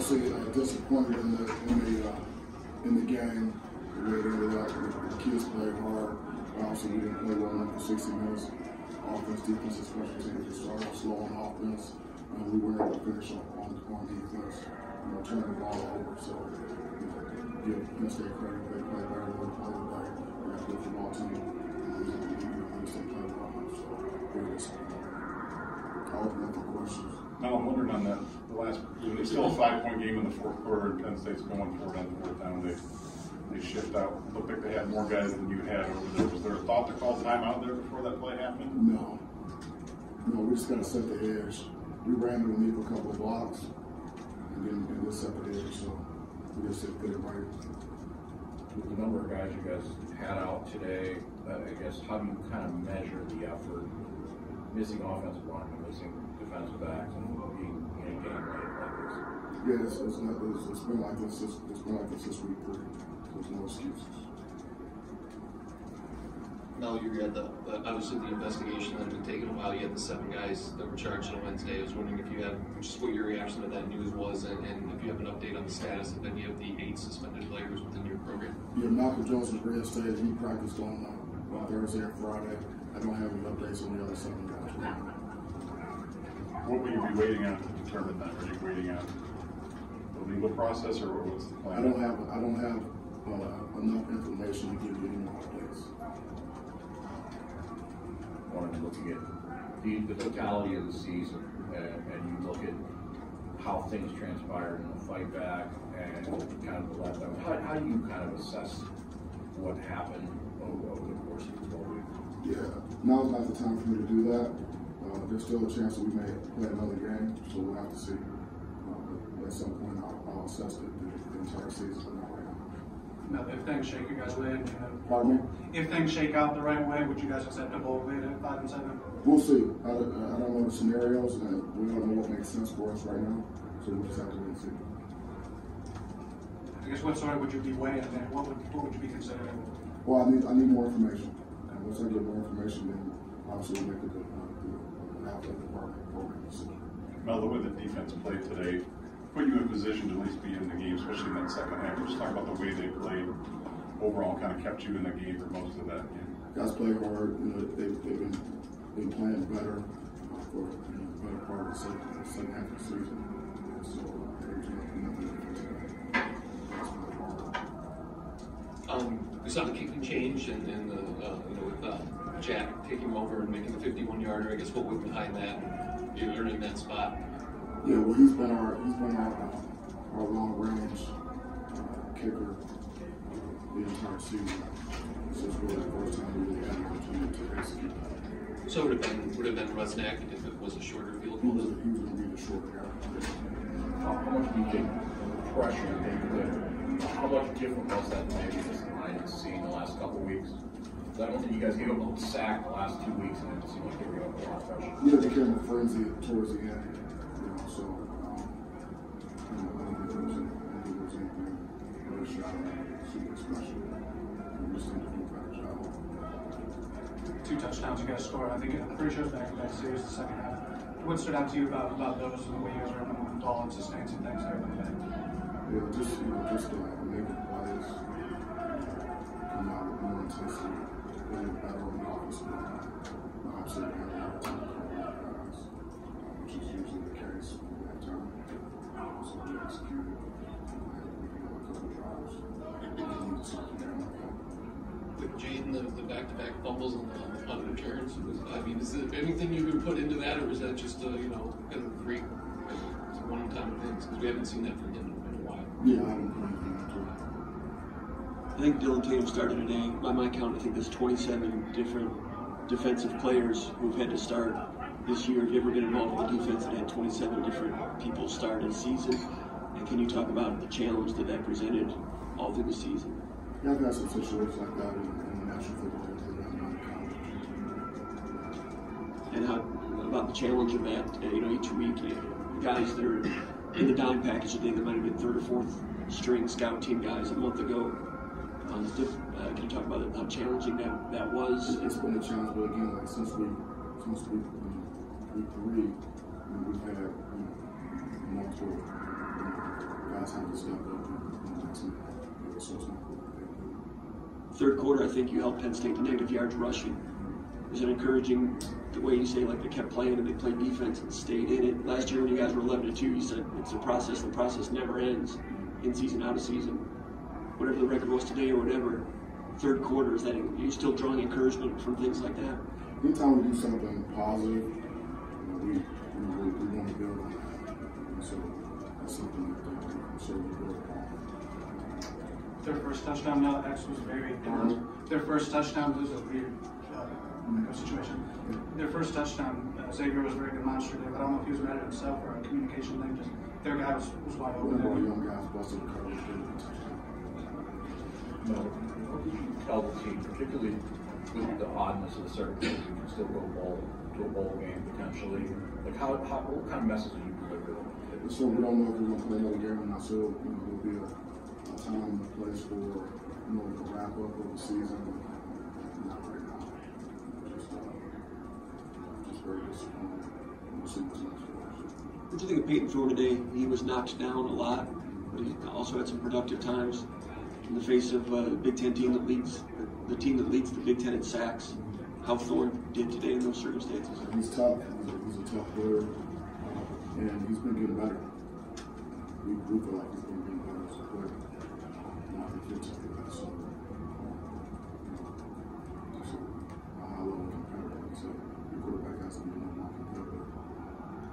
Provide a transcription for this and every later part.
obviously disappointed in the game. The way it ended up, the kids played hard. Obviously, we didn't play well enough for 60 minutes. Offense, defense, and special teams. We started off slow on offense, and we weren't able to finish on defense. Turning the ball over. So, give Penn State credit. They played better than we played today. They got a good football team. We still play well. So, very disappointed. I'll open up for questions. Now I'm wondering on that, the last, it's still a 5-point game in the fourth quarter, and Penn State's going for it on fourth down. They shift out. It looked like they had more guys than you had over there. Was there a thought to call timeout there before that play happened? No. No, we just got to set the edge. We ran underneath a couple of blocks and then set the edge. So we just set it right. With the number of guys you guys had out today, I guess, how do you kind of measure the effort? Missing offensive line, missing defensive backs, and being in a game like this. Yeah, it's been like this. It's been like this since week 3. There's no excuses. Mel, you had obviously the investigation that had been taking a while. You had the 7 guys that were charged on Wednesday. I was wondering if you had just what your reaction to that news was, and if you have an update on the status of any of the 8 suspended players within your program. Yeah, Malcolm Jones was reinstated. He practiced on Thursday and Friday. I don't have any updates on the other 7 guys. What will you be waiting on to determine that? Are you waiting on the legal process, or what's the plan? I don't have enough information to give you any more updates. Wanted to look at the totality of the season, and you look at how things transpired in the fight back and kind of the letdown. How do you kind of assess what happened over the course of the 12 weeks? Yeah, now's not the time for me to do that. There's still a chance that we may play another game, so we'll have to see. At some point, I'll assess the entire season, but not right now. Now, if things shake you guys' way, Pardon me? if things shake out the right way, would you guys accept a bowl bid at 5 and 7? We'll see. I don't know the scenarios, and we don't know what makes sense for us right now, so we'll just have to wait and see. I guess what sort of would you be weighing there? What would you be considering? Well, I need more information, and once I get more information, then obviously we'll make the athletic department program decision. Mel, the way the defense played today put you in position to at least be in the game, especially in that second half. Just talk about the way they played overall, kind of kept you in the game for most of that game. Guys play hard. They've been playing better for the better part of the second half of the season. So We saw the kicking change and with Jack taking over and making the 51-yarder. I guess what went behind that and you earning that spot. Yeah, well, he's been our long range kicker the entire season. So it's really the first time we really had an opportunity to execute that. So would have been Rusnak if it was a shorter field He goal. was going to be the short guy. How much do you think pressure how much different was that maybe this line has seen the last couple of weeks? I don't think you guys gave up a sack the last 2 weeks, and it seemed like they were up a lot of pressure. Yeah, they became a frenzy towards the end. So I don't think there was anything really shot super special. We just need to do a better job. 2 touchdowns you guys scored. I think I'm pretty sure it's back-to-back series the second half. What stood out to you about those and the way you guys were able to move the ball and sustain some things there? Yeah, just making plays, come out with more intensity, getting better on the offensive line. Obviously, we have a lot of time to cover our guys, which is usually the case when we have time. So we executed. We can go a couple drives. We need to start getting that. With Jaden, the back-to-back fumbles on the punt returns, is there anything you can put into that, or is that just kind of a freak, one-time things? Because we haven't seen that from him in a while. Yeah, I didn't put anything into it. I think Dylan Tatum started today. By my count, I think there's 27 different defensive players who've had to start this year. Have you ever been involved with a defense that had 27 different people start a season? And can you talk about the challenge that presented all through the season? Yeah, I've had some situations like that in the National Football League and in college. And how about the challenge of that, each week, guys that are in the down package today that might have been 3rd or 4th string scout team guys a month ago. Can you talk about how challenging that was? It's been a challenge, but again, since week 3, we've had multiple guys have to step up and that's it. So it's not cool. Third quarter, I think you helped Penn State to negative yards rushing. Is it encouraging the way you say, like, they kept playing and they played defense and stayed in it? Last year when you guys were 11-2, you said it's a process. The process never ends, in season, out of season. Whatever the record was today or whatever, third quarter, is that you're still drawing encouragement from things like that? Anytime we do something positive, we want to build on that. And so that's something that we certainly build upon. Their first touchdown, now X was very their first touchdown was a weird situation. Their first touchdown, Xavier was very demonstrative. I don't know if he was mad at himself or a communication thing. Just their guy was wide open. One of our young guys busted the coverage. What do you tell the team, particularly with the oddness of the circumstances, you can still go to a bowl game potentially? Like what kind of message do you deliver them? So we don't know if we're going to play another game or not. So it'll be a time and a place for the wrap up of the season. Not right now. Just very disappointed. We'll see what's next for us. What do you think of Peyton Thorne today? He was knocked down a lot, but he also had some productive times in the face of a Big Ten team that leads the Big Ten in sacks. How Thorne did today in those circumstances? He's tough. He's a tough player, and he's been getting better. We feel like he's been getting better as a player. Not defensively, so a high-level competitor. So your quarterback has to be more competitive.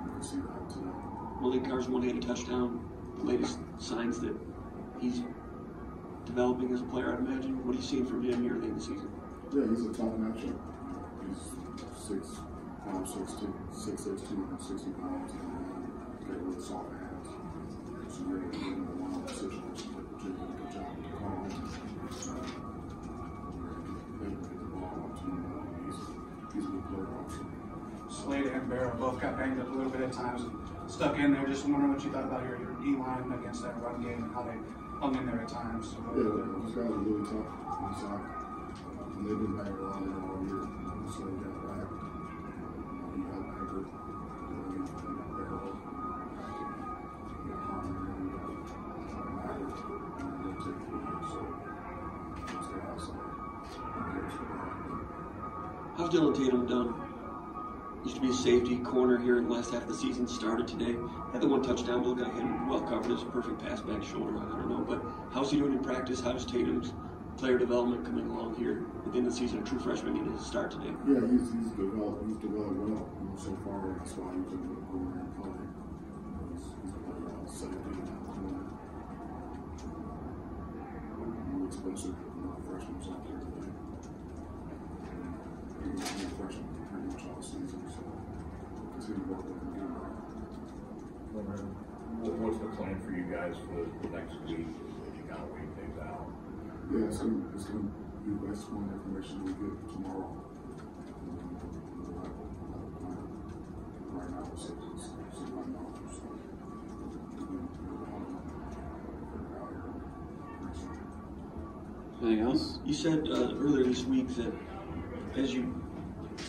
You can see that today. Malik Carr's one-handed touchdown. The latest signs that he's developing as a player, I'd imagine. What are you seeing from him early in the season? Yeah, he's a tough matchup. He's 6'5", 6'2", 260 pounds, and he's got really soft hands. So you're in a one-on-one situation, but you're doing a good job with the call. They can get the ball up to him. He's a good player also. Slade and Barrow both got banged up a little bit at times and stuck in there. Just wondering what you thought about your D-line against that run game and how they hung in there at times. Yeah, those guys are really tough inside. And they've been banged around there all year. So they got back. You got Anchor. You got Barrow. You got Harmon. You got Maverick. And they'll take it. So those guys How's Dylan Tatum done? Used to be a safety corner here in the last half of the season, started today. Had the one touchdown, look at him, well covered, as a perfect pass back shoulder, I don't know. But how's he doing in practice? How's Tatum's player development coming along here within the season? A true freshman getting his start today. Yeah, he's developed well. So far, that's why he's able to go in and play. He's played well, safety, corner. More expensive freshmen out there today. He's been a freshman pretty much all season, so continue to work with him. What's the plan for you guys for the next week as you kind of wait things out? Yeah, it's going to be the best one information we get tomorrow. Right now, it's right now. Anything else? You said earlier this week that as you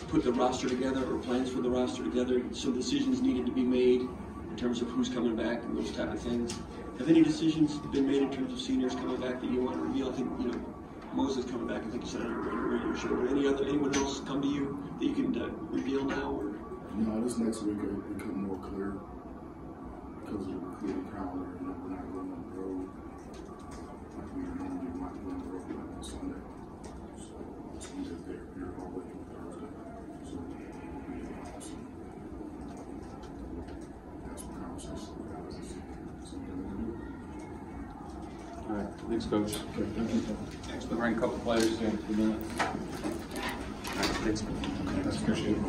put the roster together or plans for the roster together, some decisions needed to be made in terms of who's coming back and those type of things. Have any decisions been made in terms of seniors coming back that you want to reveal? I think, Moses coming back, I think you said on a radio show, but anyone else come to you that you can reveal now? Or? No, this next week it'll become more clear because of the recruiting calendar. We're not going on the road like we normally might go on the road on Sunday. So we just here all the way through Thursday. So it'll be awesome. That's some conversation we got to see. All right, thanks, Coach. Okay, thank you. Thanks for bringing a couple players in for a minute. All right, thanks. That's appreciate it.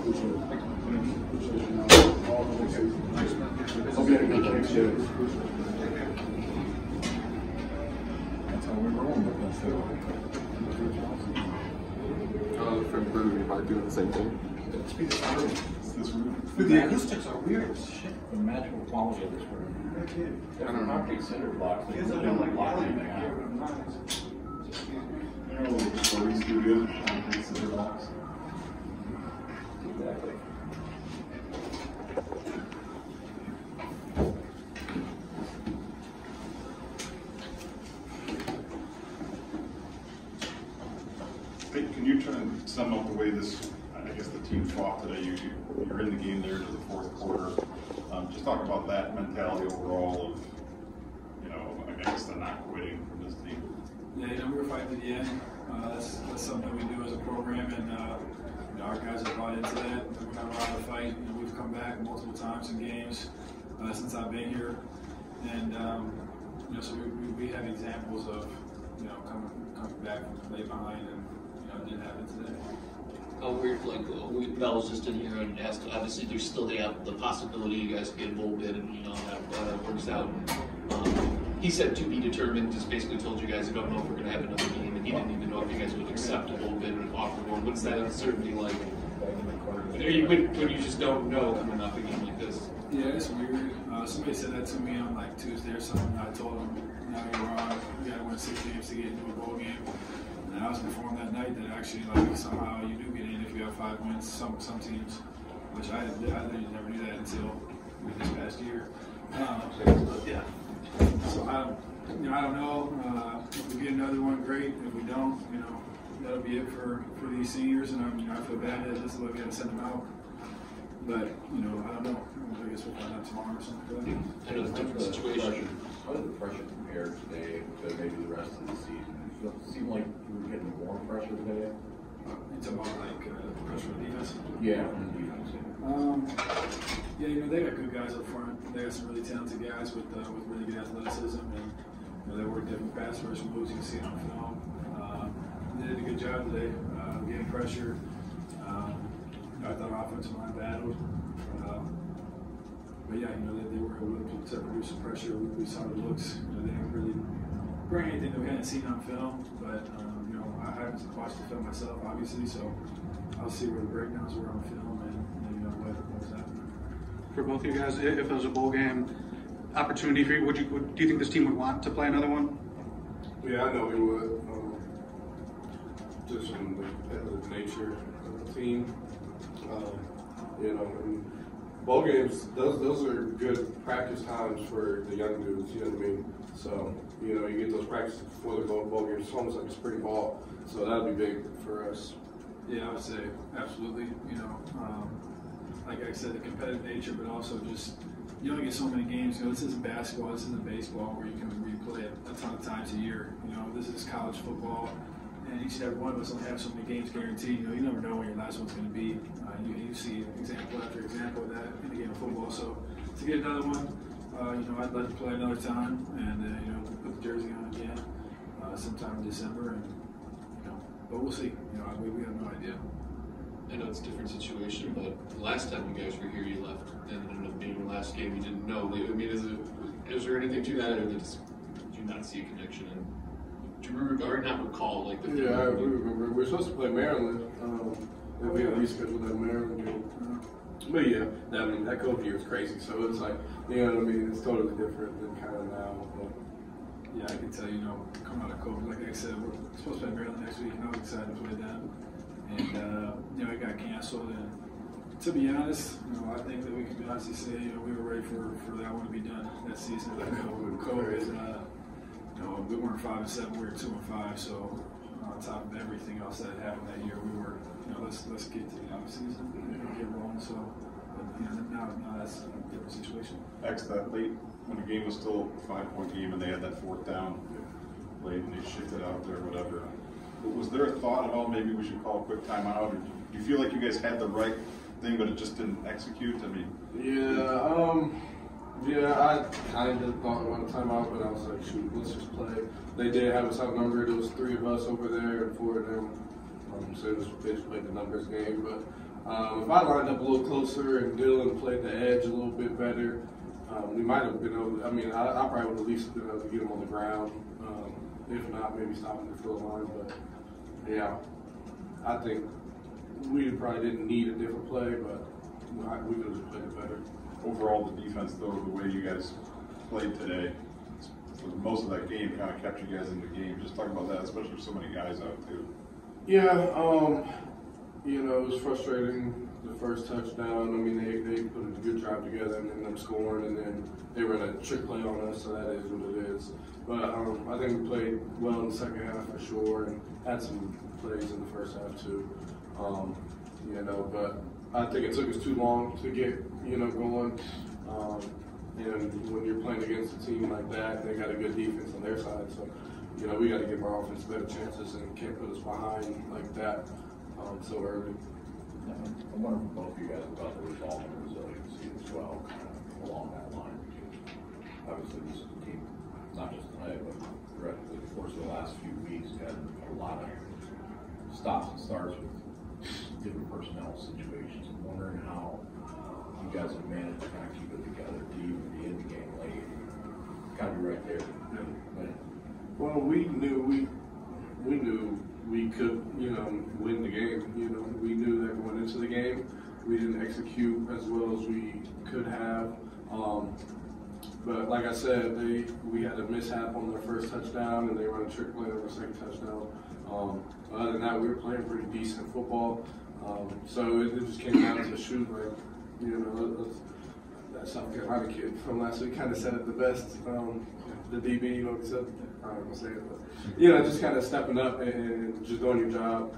That's how we're rolling with this. From Brew, you're probably doing the same thing. Dude, the acoustics are weird as shit. The magical quality of this room. I don't know. Not big cinder blocks. They Kids have don't been like block yelling anything at out. Recording studio, concrete cinder blocks. Exactly. Hey, can you try and sum up the way this, I guess, the team fought today? You're in the game there to the fourth quarter. Just talk about that mentality overall of, I guess the not quitting from this team. Yeah, we were fighting to the end. That's something we do as a program, and our guys have bought into that. We're not allowed to fight. We've come back multiple times in games since I've been here, and so we have examples of coming back from play behind, and it didn't happen today. How weird, Mel was just in here and asked, obviously there's still the possibility you guys get a bowl bid and how that works out. He said to be determined, just basically told you guys, I don't know if we're going to have another game, and he didn't even know if you guys would accept a bowl bid and offer one. What's that uncertainty like? When you just don't know coming up a game like this? Yeah, it's weird. Somebody said that to me on Tuesday or something. I told them, no, you're wrong. We got to win 6 games to get into a bowl game. And I was informed that night that actually, somehow you do get in if you have 5 wins. Some teams, which I literally never knew that until this past year. Yeah. So I don't know. If we get another one, great. If we don't, that'll be it for these seniors. And I feel bad that this is what we got to send them out. But I don't know. I guess we'll find out tomorrow or something. I know it's a different situation. How did the pressure compare today to maybe the rest of the season? It seemed like you were getting more pressure today. It's about pressure on defense. Yeah, on the defense. Yeah, they got good guys up front. They got some really talented guys with really good athleticism, and they work different pass rush moves. You can see it on film. They did a good job today, getting pressure. I thought offensive line battled. But yeah, they were able to produce some pressure. We saw the looks. They didn't really bring anything that we hadn't seen on film, but I haven't watched the film myself, obviously, so I'll see where the breakdowns were on film and what was happening. For both of you guys, if it was a bowl game opportunity for you, do you think this team would want to play another one? Yeah, I know we would. Just from the nature of the team, and bowl games, those are good practice times for the young dudes. You know what I mean? So you get those practices before the bowl games. It's almost like a spring ball, so that'd be big for us. Yeah, I would say absolutely. Like I said, the competitive nature, but also just you only get so many games. This isn't basketball, this isn't baseball where you can replay it a ton of times a year. This is college football, and each and every one of us only have so many games guaranteed. You never know when your last one's going to be. You see example after example of that in the game of football. So to get another one, I'd like to play another time, and put the jersey on again sometime in December, and but we'll see. We have no idea. I know it's a different situation, but the last time you guys were here, you left, and it ended up being the last game you didn't know. I mean, is there anything to that, or did you not see a connection? And do you remember, or not recall, the film? Yeah, I remember. We were supposed to play Maryland, and we had rescheduled that Maryland game. But yeah, that COVID year was crazy, so it's like, it's totally different than kind of now. But. Yeah, I can tell coming out of COVID, like I said, we're supposed to play Maryland next week, and I was excited to play them. And, it got canceled. And to be honest, I think that we can honestly say, we were ready for that one to be done that season. With COVID, we weren't 5-7, we were 2-5. So on top of everything else that happened that year, we were, let's get to the off season and get rolling. So, now that's a different situation. That late when the game was still a 5-point game and they had that 4th down late and they shifted out there, whatever. Was there a thought at all, maybe we should call a quick timeout? Or do you feel like you guys had the right thing, but it just didn't execute? I mean, I kind of thought about a timeout, but I was like, shoot, let's just play. They did have us outnumbered. There was 3 of us over there and 4 of them. So it was basically the numbers game. But if I lined up a little closer and Dylan played the edge a little bit better, we might have been able to, I probably would at least been able to get him on the ground. If not, maybe stop him at the field line. But yeah, I think we probably didn't need a different play, but we could have played it better. Overall, the defense, though, the way you guys played today, for most of that game, kind of kept you guys in the game. Just talk about that, especially with so many guys out, too. Yeah, it was frustrating the first touchdown, I mean, they put a good drive together and ended up scoring, and then they ran a trick play on us, so that is what it is. But I think we played well in the second half for sure, and had some plays in the first half too. But I think it took us too long to get, going. And when you're playing against a team like that, they got a good defense on their side. So, we got to give our offense better chances and can't put us behind like that so early. I wonder if both of you guys about the resolve and resiliency as well, kind of along that line. Obviously, this is a team, not just tonight, but throughout the course of the last few weeks, had a lot of stops and starts with different personnel situations. I'm wondering how you guys have managed to kind of keep it together deep and be in the game late. Kind of be right there. Well, we knew we could, win the game. We knew that going into the game, we didn't execute as well as we could have. But like I said, we had a mishap on their first touchdown, and they run a trick play on their second touchdown. Other than that, we were playing pretty decent football. So it just came down to shoot. That South Carolina kid from last week kind of said it the best. The DB, said, I'm not gonna say it, but just kind of stepping up and just doing your job.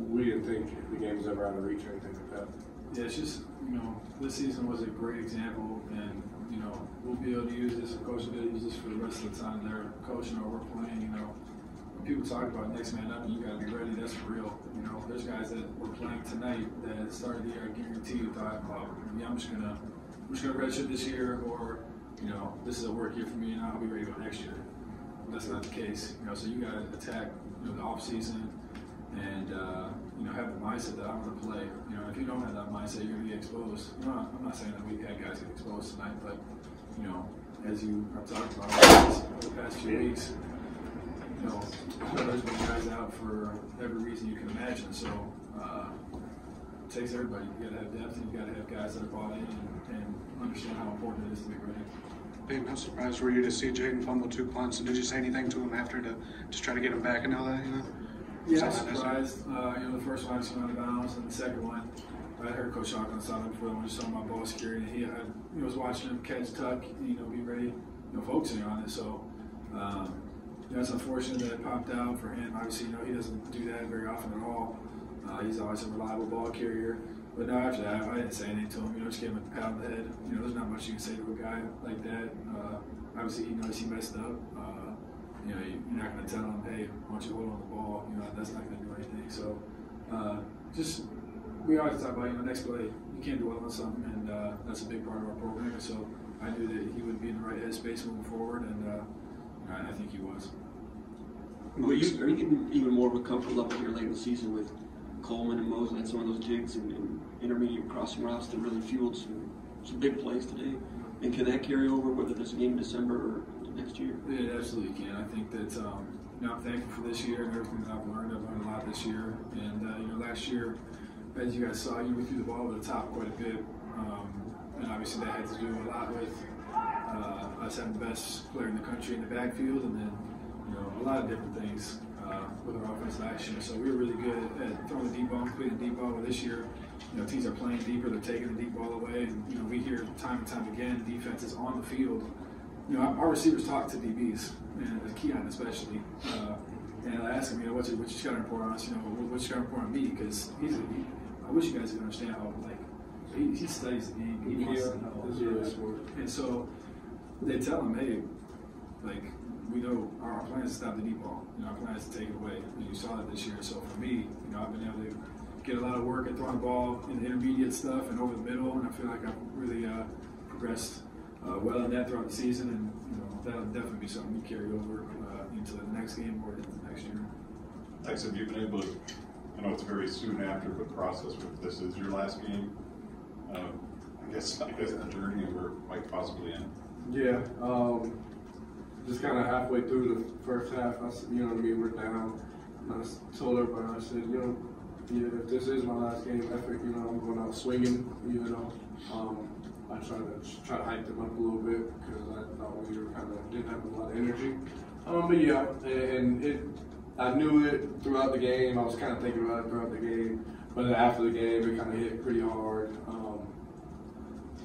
We didn't think the game was ever out of reach or anything like that. Yeah, it's just, this season was a great example, and, we'll be able to use this, and Coach will be able to use this for the rest of the time they're coaching or we're playing, When people talk about next man up, you got to be ready, that's for real. There's guys that were playing tonight that started the year, I guarantee you thought, I'm just gonna redshirt this year, or, this is a work year for me, and I'll be ready to go next year. That's not the case, so you got to attack, the off season, and have the mindset that I'm going to play. If you don't have that mindset, you're going to get exposed. I'm not saying that we've had guys get exposed tonight, but as you have talked about the past few weeks, there's been guys out for every reason you can imagine. So it takes everybody. You got to have depth, and you got to have guys that are bought in and understand how important it is to be ready. Babe, how surprised were you to see Jaden fumble 2 punts? And did you say anything to him after to just try to get him back and all that? Yeah, I was surprised. The first one I just went out of bounds, and the second one, I heard Coach Hawk on the sideline before when I saw my ball security. He was watching him catch, tuck, be ready, focusing on it. So, it's unfortunate that it popped out for him. Obviously, he doesn't do that very often at all. He's always a reliable ball carrier. But no, after that, I didn't say anything to him. Just gave him a pat on the head. There's not much you can say to a guy like that. Obviously, he knows he messed up. You're not going to tell him, hey, why don't you hold on the ball? That's not going to do anything. So, we always talk about, next play, you can't dwell on something, and that's a big part of our program. So, I knew that he would be in the right headspace moving forward, and I think he was. Are you getting even more of a comfort level here late in the season with Coleman and Mose and some of those jigs and intermediate crossing routes that really fueled some big plays today? And can that carry over, whether there's a game in December or next year? Yeah, it absolutely can. I think that I'm thankful for this year and everything that I've learned. I've learned a lot this year. And last year, as you guys saw, we threw the ball over the top quite a bit. And obviously that had to do a lot with us having the best player in the country in the backfield, and then a lot of different things with our offense last year. So we were really good at throwing the deep ball, completing the deep ball. But this year, teams are playing deeper, they're taking the deep ball away, and we hear time and time again, defenses on the field. Our receivers talk to DBs, and Keon especially. And I ask him, what's your scouting report on us? What's your scouting report on me? Because I wish you guys could understand how he studies the game. He wants to know. And so they tell him, hey, we know our plan is to stop the deep ball. Our plan is to take it away. And you saw that this year. So for me, I've been able to get a lot of work at throwing the ball in the intermediate stuff and over the middle, and I feel like I've really progressed well in that throughout the season, and that'll definitely be something we carry over into the next game or into the next year. Thanks. Have you been able to, I know it's very soon after, but process with this is your last game? I guess the journey we're quite possibly in. Yeah. Just kind of halfway through the first half, we're down. I told everybody, I said, if this is my last game effort, I'm going out swinging, I try to hype them up a little bit because I thought we didn't have a lot of energy. But yeah, I knew it throughout the game. I was kind of thinking about it throughout the game. But then after the game, it kind of hit pretty hard.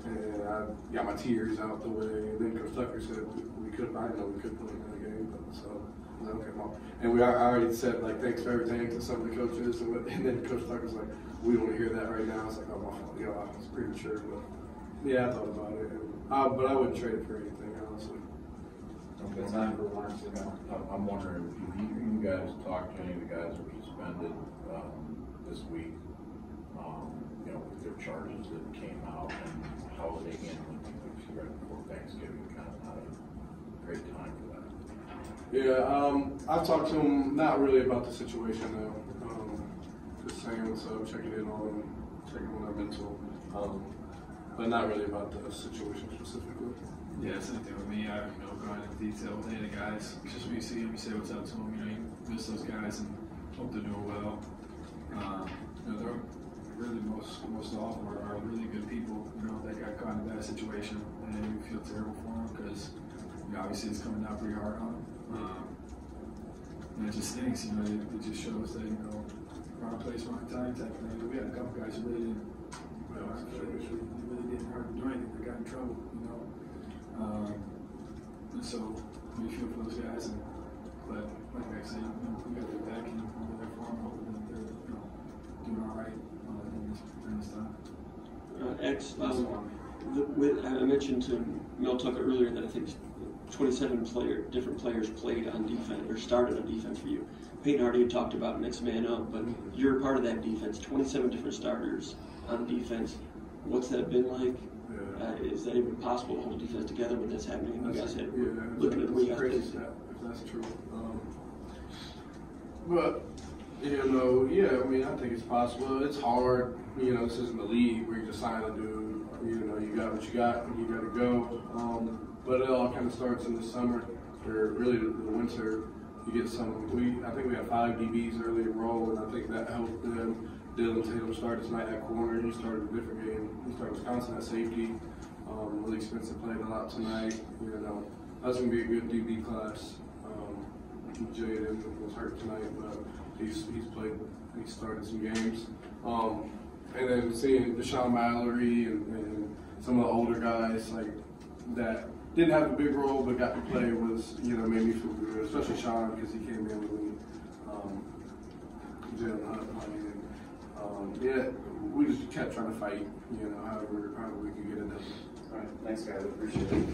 And I got my tears out the way. And then Coach Tucker said we could. I didn't know we could play another game, but so I was like, okay, Mom. And I already said like thanks for everything to some of the coaches, and then Coach Tucker's like, we don't want to hear that right now. It's like, oh my fault. I was premature, but yeah, I thought about it. But I wouldn't trade it for anything, honestly. Okay, time for one or two more. I'm wondering if you guys talked to any of the guys who were suspended this week, you know, with their charges that came out, and how are they handling things right before Thanksgiving? Kind of not a great time for that. Yeah, I've talked to them, not really about the situation though. Just saying what's up, checking in on them, checking on their mental, but not really about the situation specifically. Yeah, same thing with me. I gone into detail with any of the guys. Just when you see them, you say what's up to them. You miss those guys and hope they're doing well. They're really most all of them are really good people. That got caught in a bad situation, and you feel terrible for them because obviously it's coming down pretty hard on them. And it just stinks. It just shows that wrong place, wrong time type of thing. We had a couple guys who really didn't. Really didn't hurt do anything. They got in trouble. And so we feel for those guys, but like I said, we got their back and we're there for them, hoping that they're doing all right during this time. X, I mentioned to Mel Tucker earlier that I think 27 different players played on defense or started on defense for you. Peyton Hardy had talked about next man up, but you're part of that defense. 27 different starters on defense. What's that been like? Is that even possible to hold defense together when that's happening? And you guys had looking at the way you guys did. If that's true. But I mean, I think it's possible. It's hard. This isn't the league where you just sign a dude. You got what you got, and you got to go. But it all kind of starts in the summer, or really the winter. You get some. I think we had 5 DBs early enroll, and I think that helped them. Dylan Tatum started tonight at corner. He started a different game. He started Wisconsin at safety. Really expensive, played a lot tonight. That's going to be a good DB class. Jaden was hurt tonight, but he's played. He started some games. And then seeing Deshaun Mallory and some of the older guys like that didn't have a big role but got to play was made me feel good, especially Sean because he came in with me. Jalen Hunt. We just kept trying to fight, however we could get it done. All right, thanks guys, appreciate it.